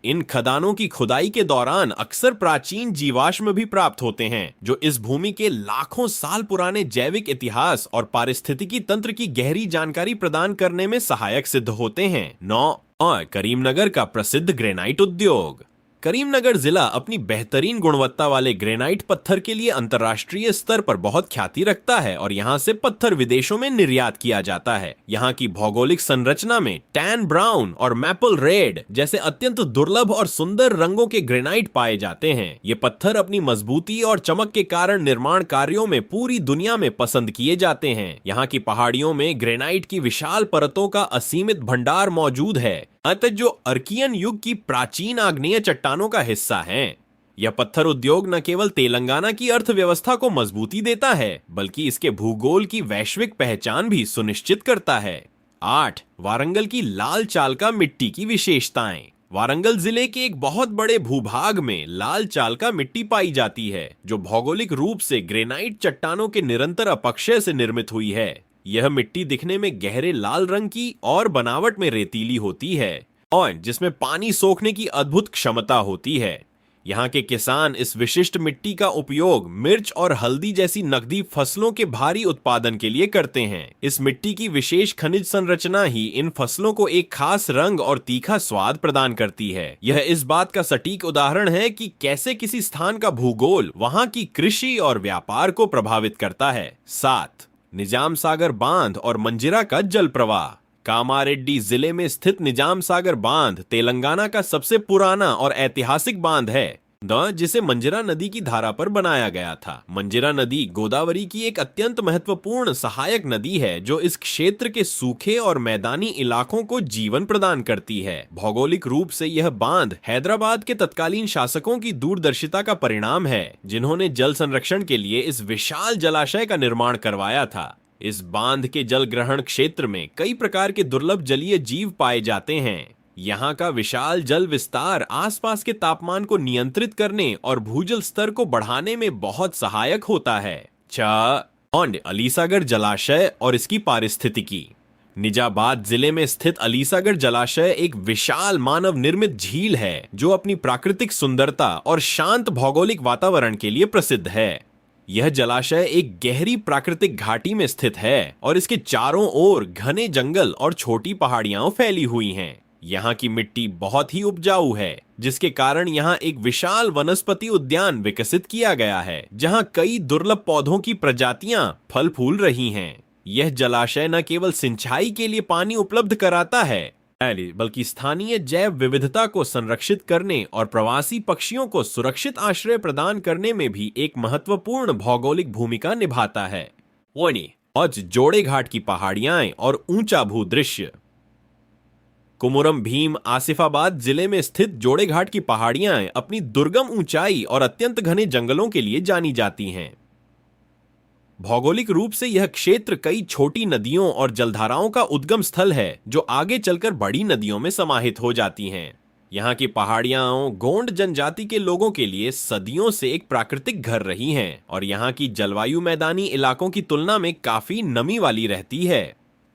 इन खदानों की खुदाई के दौरान अक्सर प्राचीन जीवाश्म भी प्राप्त होते हैं, जो इस भूमि के लाखों साल पुराने जैविक इतिहास और पारिस्थितिकी तंत्र की गहरी जानकारी प्रदान करने में सहायक सिद्ध होते हैं। 9. और करीमनगर का प्रसिद्ध ग्रेनाइट उद्योग। करीमनगर जिला अपनी बेहतरीन गुणवत्ता वाले ग्रेनाइट पत्थर के लिए अंतर्राष्ट्रीय स्तर पर बहुत ख्याति रखता है और यहां से पत्थर विदेशों में निर्यात किया जाता है। यहां की भौगोलिक संरचना में टैन ब्राउन और मैपल रेड जैसे अत्यंत दुर्लभ और सुंदर रंगों के ग्रेनाइट पाए जाते हैं। ये पत्थर अपनी मजबूती और चमक के कारण निर्माण कार्यों में पूरी दुनिया में पसंद किए जाते हैं। यहाँ की पहाड़ियों में ग्रेनाइट की विशाल परतों का असीमित भंडार मौजूद है, अतः जो अर्कियन युग की प्राचीन आग्नेय चट्टानों का हिस्सा हैं। यह पत्थर उद्योग न केवल तेलंगाना की अर्थव्यवस्था को मजबूती देता है, बल्कि इसके भूगोल की वैश्विक पहचान भी सुनिश्चित करता है। 8. वारंगल की लाल चालका मिट्टी की विशेषताएं। वारंगल जिले के एक बहुत बड़े भूभाग में लाल चालका मिट्टी पाई जाती है, जो भौगोलिक रूप से ग्रेनाइट चट्टानों के निरंतर अपक्षय से निर्मित हुई है। यह मिट्टी दिखने में गहरे लाल रंग की और बनावट में रेतीली होती है, और जिसमें पानी सोखने की अद्भुत क्षमता होती है। यहाँ के किसान इस विशिष्ट मिट्टी का उपयोग मिर्च और हल्दी जैसी नकदी फसलों के भारी उत्पादन के लिए करते हैं। इस मिट्टी की विशेष खनिज संरचना ही इन फसलों को एक खास रंग और तीखा स्वाद प्रदान करती है। यह इस बात का सटीक उदाहरण है कि कैसे किसी स्थान का भूगोल वहाँ की कृषि और व्यापार को प्रभावित करता है। 7. निजाम सागर बांध और मंजिरा का जल प्रवाह। कामारेड्डी जिले में स्थित निजाम सागर बांध तेलंगाना का सबसे पुराना और ऐतिहासिक बांध है, जिसे मंजिरा नदी की धारा पर बनाया गया था। मंजिरा नदी गोदावरी की एक अत्यंत महत्वपूर्ण सहायक नदी है, जो इस क्षेत्र के सूखे और मैदानी इलाकों को जीवन प्रदान करती है। भौगोलिक रूप से यह बांध हैदराबाद के तत्कालीन शासकों की दूरदर्शिता का परिणाम है, जिन्होंने जल संरक्षण के लिए इस विशाल जलाशय का निर्माण करवाया था। इस बांध के जल ग्रहण क्षेत्र में कई प्रकार के दुर्लभ जलीय जीव पाए जाते हैं। यहाँ का विशाल जल विस्तार आसपास के तापमान को नियंत्रित करने और भूजल स्तर को बढ़ाने में बहुत सहायक होता है। 6. अलीसागर जलाशय और इसकी पारिस्थितिकी। निजाबाद जिले में स्थित अलीसागर जलाशय एक विशाल मानव निर्मित झील है, जो अपनी प्राकृतिक सुंदरता और शांत भौगोलिक वातावरण के लिए प्रसिद्ध है। यह जलाशय एक गहरी प्राकृतिक घाटी में स्थित है और इसके चारों ओर घने जंगल और छोटी पहाड़ियां फैली हुई हैं। यहाँ की मिट्टी बहुत ही उपजाऊ है, जिसके कारण यहाँ एक विशाल वनस्पति उद्यान विकसित किया गया है, जहाँ कई दुर्लभ पौधों की प्रजातियां फल फूल रही हैं। यह जलाशय न केवल सिंचाई के लिए पानी उपलब्ध कराता है, बल्कि स्थानीय जैव विविधता को संरक्षित करने और प्रवासी पक्षियों को सुरक्षित आश्रय प्रदान करने में भी एक महत्वपूर्ण भौगोलिक भूमिका निभाता है। और जोड़े घाट की पहाड़ियां और ऊंचा भूदृश्य। कुमुरम भीम आसिफाबाद जिले में स्थित जोड़े घाट की पहाड़ियां अपनी दुर्गम ऊंचाई और अत्यंत घने जंगलों के लिए जानी जाती हैं। भौगोलिक रूप से यह क्षेत्र कई छोटी नदियों और जलधाराओं का उद्गम स्थल है, जो आगे चलकर बड़ी नदियों में समाहित हो जाती हैं। यहाँ की पहाड़ियां गोंड जनजाति के लोगों के लिए सदियों से एक प्राकृतिक घर रही हैं, और यहाँ की जलवायु मैदानी इलाकों की तुलना में काफी नमी वाली रहती है।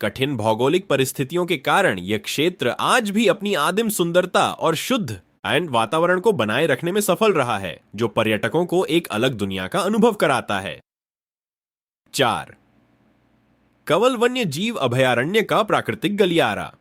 कठिन भौगोलिक परिस्थितियों के कारण यह क्षेत्र आज भी अपनी आदिम सुंदरता और शुद्ध एंड वातावरण को बनाए रखने में सफल रहा है, जो पर्यटकों को एक अलग दुनिया का अनुभव कराता है। 4. कंवल वन्य जीव अभयारण्य का प्राकृतिक गलियारा।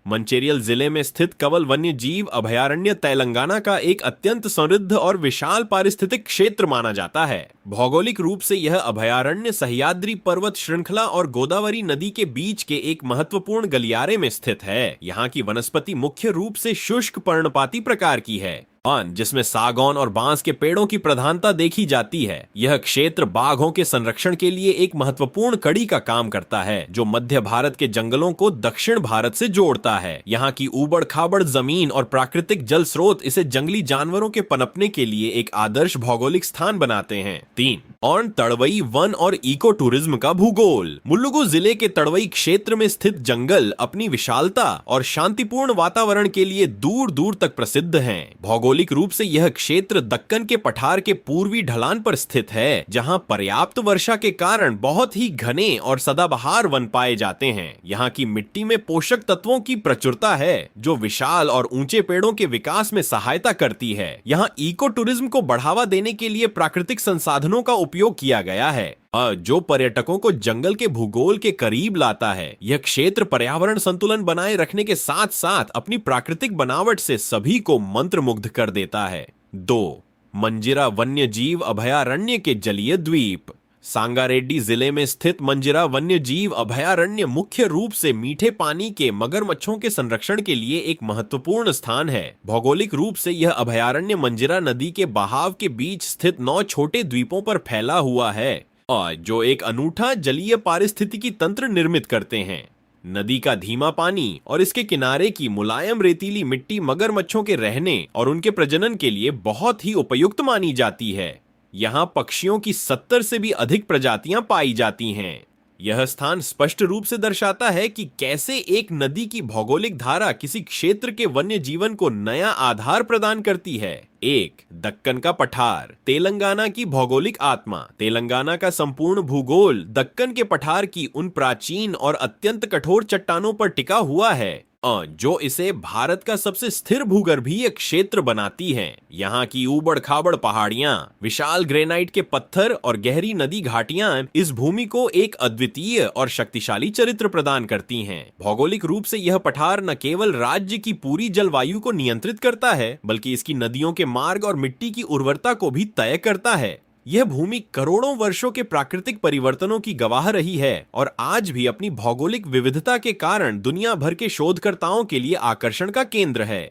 मंचेरियल जिले में स्थित कंवल वन्य जीव अभयारण्य तेलंगाना का एक अत्यंत समृद्ध और विशाल पारिस्थितिक क्षेत्र माना जाता है। भौगोलिक रूप से यह अभयारण्य सह्याद्री पर्वत श्रृंखला और गोदावरी नदी के बीच के एक महत्वपूर्ण गलियारे में स्थित है। यहाँ की वनस्पति मुख्य रूप से शुष्क पर्णपाती प्रकार की है, जिसमें सागौन और बांस के पेड़ों की प्रधानता देखी जाती है। यह क्षेत्र बाघों के संरक्षण के लिए एक महत्वपूर्ण कड़ी का काम करता है, जो मध्य भारत के जंगलों को दक्षिण भारत से जोड़ता है। यहाँ की ऊबड़ खाबड़ जमीन और प्राकृतिक जल स्रोत इसे जंगली जानवरों के पनपने के लिए एक आदर्श भौगोलिक स्थान बनाते हैं। 3. और तड़वई वन और इको टूरिज्म का भूगोल। मुलुगु जिले के तड़वई क्षेत्र में स्थित जंगल अपनी विशालता और शांतिपूर्ण वातावरण के लिए दूर दूर तक प्रसिद्ध हैं। भौगोलिक रूप से यह क्षेत्र दक्कन के पठार के पूर्वी ढलान पर स्थित है, जहां पर्याप्त वर्षा के कारण बहुत ही घने और सदाबहार वन पाए जाते हैं। यहाँ की मिट्टी में पोषक तत्वों की प्रचुरता है, जो विशाल और ऊंचे पेड़ों के विकास में सहायता करती है। यहाँ इको टूरिज्म को बढ़ावा देने के लिए प्राकृतिक संसाधनों का उपयोग किया गया है, जो पर्यटकों को जंगल के भूगोल के करीब लाता है। यह क्षेत्र पर्यावरण संतुलन बनाए रखने के साथ साथ अपनी प्राकृतिक बनावट से सभी को मंत्रमुग्ध कर देता है। 2. मंजिरा वन्य जीव अभयारण्य के जलीय द्वीप। सांगारेड्डी जिले में स्थित मंजिरा वन्य जीव अभयारण्य मुख्य रूप से मीठे पानी के मगरमच्छों के संरक्षण के लिए एक महत्वपूर्ण स्थान है। भौगोलिक रूप से यह अभयारण्य मंजिरा नदी के बहाव के बीच स्थित 9 छोटे द्वीपों पर फैला हुआ है, और जो एक अनूठा जलीय पारिस्थितिकी तंत्र निर्मित करते हैं। नदी का धीमा पानी और इसके किनारे की मुलायम रेतीली मिट्टी मगरमच्छों के रहने और उनके प्रजनन के लिए बहुत ही उपयुक्त मानी जाती है। यहाँ पक्षियों की 70 से भी अधिक प्रजातियां पाई जाती हैं। यह स्थान स्पष्ट रूप से दर्शाता है कि कैसे एक नदी की भौगोलिक धारा किसी क्षेत्र के वन्य जीवन को नया आधार प्रदान करती है। 1. दक्कन का पठार, तेलंगाना की भौगोलिक आत्मा। तेलंगाना का संपूर्ण भूगोल दक्कन के पठार की उन प्राचीन और अत्यंत कठोर चट्टानों पर टिका हुआ है, जो इसे भारत का सबसे स्थिर भूगर्भीय क्षेत्र बनाती हैं। यहाँ की ऊबड़ खाबड़ पहाड़ियां, विशाल ग्रेनाइट के पत्थर और गहरी नदी घाटियां इस भूमि को एक अद्वितीय और शक्तिशाली चरित्र प्रदान करती हैं। भौगोलिक रूप से यह पठार न केवल राज्य की पूरी जलवायु को नियंत्रित करता है, बल्कि इसकी नदियों के मार्ग और मिट्टी की उर्वरता को भी तय करता है। यह भूमि करोड़ों वर्षों के प्राकृतिक परिवर्तनों की गवाह रही है और आज भी अपनी भौगोलिक विविधता के कारण दुनिया भर के शोधकर्ताओं के लिए आकर्षण का केंद्र है।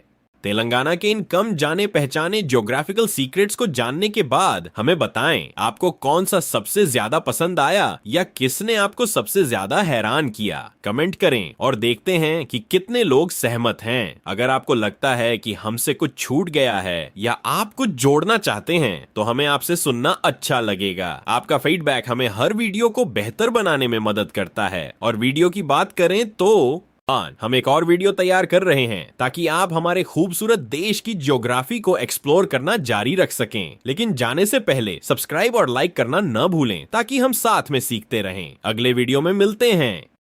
तेलंगाना के इन कम जाने पहचाने ज्योग्राफिकल सीक्रेट्स को जानने के बाद हमें बताएं, आपको कौन सा सबसे ज्यादा पसंद आया या किसने आपको सबसे ज्यादा हैरान किया। कमेंट करें और देखते हैं कि कितने लोग सहमत हैं। अगर आपको लगता है कि हमसे कुछ छूट गया है या आप कुछ जोड़ना चाहते हैं, तो हमें आपसे सुनना अच्छा लगेगा। आपका फीडबैक हमें हर वीडियो को बेहतर बनाने में मदद करता है। और वीडियो की बात करें तो हम एक और वीडियो तैयार कर रहे हैं ताकि आप हमारे खूबसूरत देश की ज्योग्राफी को एक्सप्लोर करना जारी रख सकें। लेकिन जाने से पहले सब्सक्राइब और लाइक करना न भूलें ताकि हम साथ में सीखते रहें। अगले वीडियो में मिलते हैं।